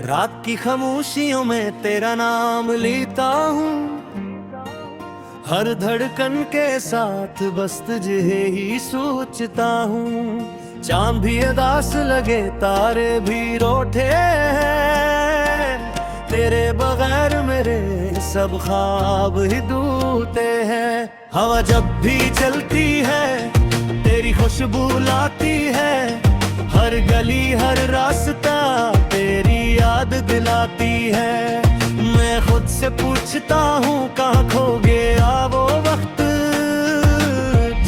रात की खामोशियों में तेरा नाम लेता हूँ, हर धड़कन के साथ बस तुझे ही सोचता हूँ। चांद भी उदास लगे, तारे भी रोठे हैं, तेरे बगैर मेरे सब ख्वाब ही धूते हैं। हवा जब भी चलती है तेरी खुशबू लाती है, हर गली हर रास्ता तेरी याद दिलाती है। मैं खुद से पूछता हूँ कहाँ खो गया वो वक्त,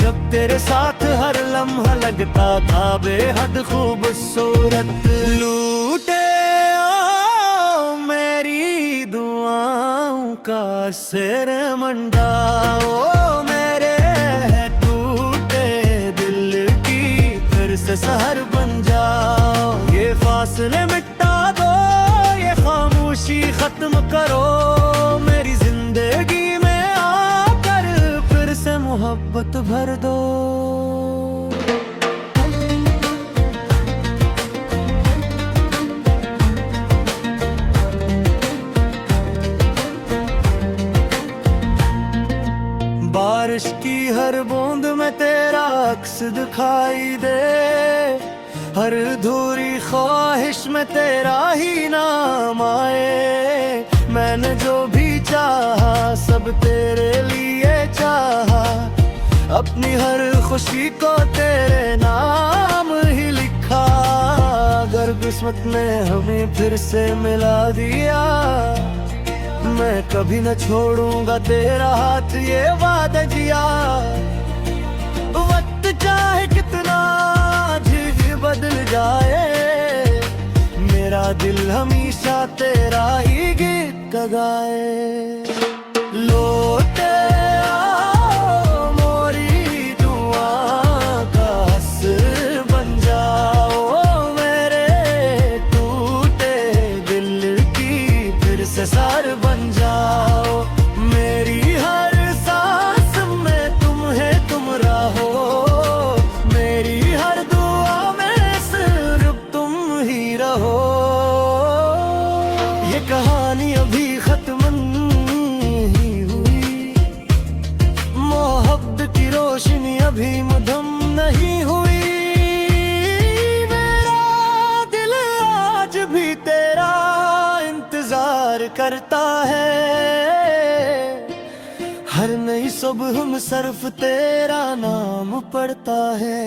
जब तेरे साथ हर लम्हा लगता था बेहद खूबसूरत। लूटे ओ मेरी दुआओं का सिर मंडाओ, मेरे टूटे दिल की फिर से सहर बन जाओ। ये फासले मिटा दो, ये खामोशी खत्म करो, मेरी जिंदगी में आकर फिर से मोहब्बत भर दो। बारिश की हर बूंद में तेरा अक्स दिखाई दे, हर अधूरी ख्वाहिश में तेरा ही नाम आए। मैंने जो भी चाहा सब तेरे लिए चाहा, अपनी हर खुशी को तेरे नाम ही लिखा। अगर किस्मत ने हमें फिर से मिला दिया, मैं कभी न छोड़ूंगा तेरा हाथ, ये वादा जिया। वक्त चाहे कितना बदल जाए, मेरा दिल हमेशा तेरा ही गीत का गाए। लौटे आओ मोरी दुआ का असर बन जाओ, मेरे टूटे दिल की फिर से सार बन जाओ। मेरी हर सांस में तुम है, तुम रहो, मेरी हर ये कहानी अभी खत्म नहीं हुई, मोहब्बत की रोशनी अभी मुधम नहीं हुई। मेरा दिल आज भी तेरा इंतजार करता है, हर नई सुबह में सिर्फ तेरा नाम पड़ता है।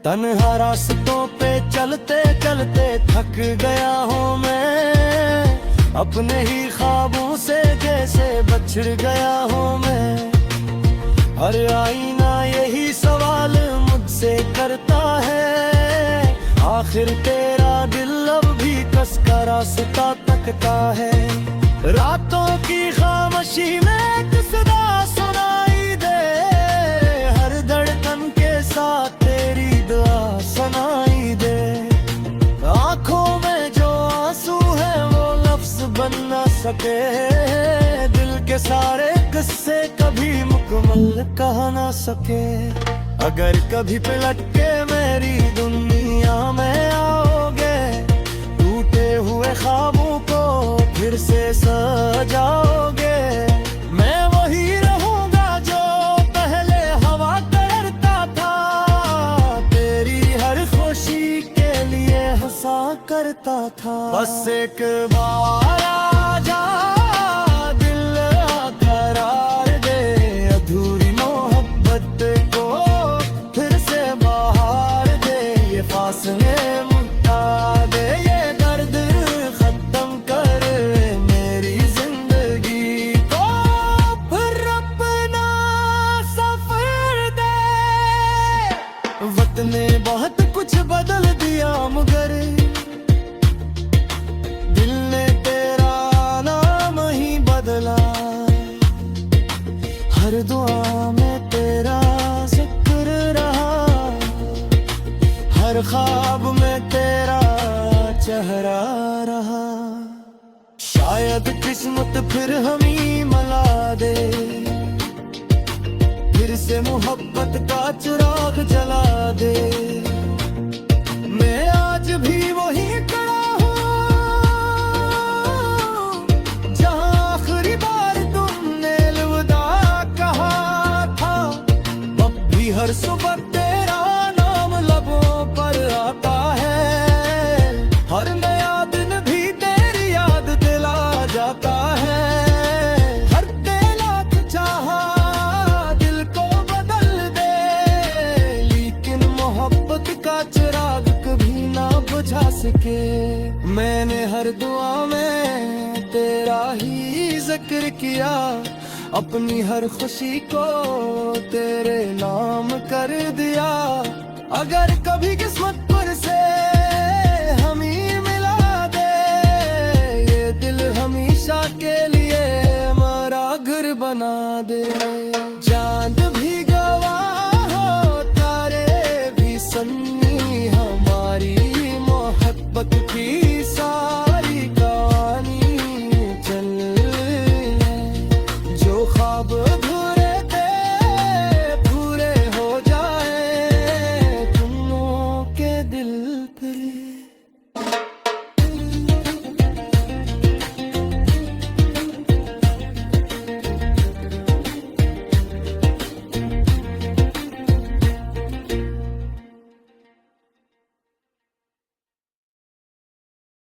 तन्हा रास्तों पे चलते चलते थक गया हूँ मैं, अपने ही ख्वाबों से जैसे बछड़ गया हूँ मैं। हर आईना यही सवाल मुझसे करता है, आखिर तेरा दिल अब भी कसका रास्ता तकता है। रातों की खामोशी में एक सदा सुनाई दे, हर धड़कन के साथ तेरी दुआ सुनाई दे। आँखों में जो आंसू है वो लफ्ज बन ना सके, दिल के सारे किस्से कभी मुकम्मल कह ना सके। अगर कभी पलट के मेरी दुनिया में आओगे, टूटे हुए ख्वाबों को फिर से सजाओगे, मैं वही रहूंगा जो पहले हवा करता था, तेरी हर खुशी के लिए हंसा करता था। बस एक बार आजा, दिल करार दे, अधूरी मोहब्बत को फिर से बहार दे। ये फासले मिटा दे, ये दर्द खत्म कर मेरी जिंदगी को, फिर अपना सफर दे। वक्त ने बहुत कुछ बदल दिया मगर दिल ने तेरा नाम ही बदला। हर दुआ में तेरा जिक्र रहा, हर ख्वाब में तेरा चेहरा रहा। शायद किस्मत फिर हम ही मिला दे, फिर से मोहब्बत का चिराग जला दे। मैं आज भी वही खड़ा हूँ, हर सुबह तेरा नाम लबों पर आता है, हर नया दिन भी तेरी याद दिला जाता है। हर तेरा चाहा दिल को बदल दे, लेकिन मोहब्बत का चिराग कभी ना बुझा सके। मैंने हर दुआ में तेरा ही जिक्र किया, अपनी हर खुशी को तेरे नाम कर दिया। अगर कभी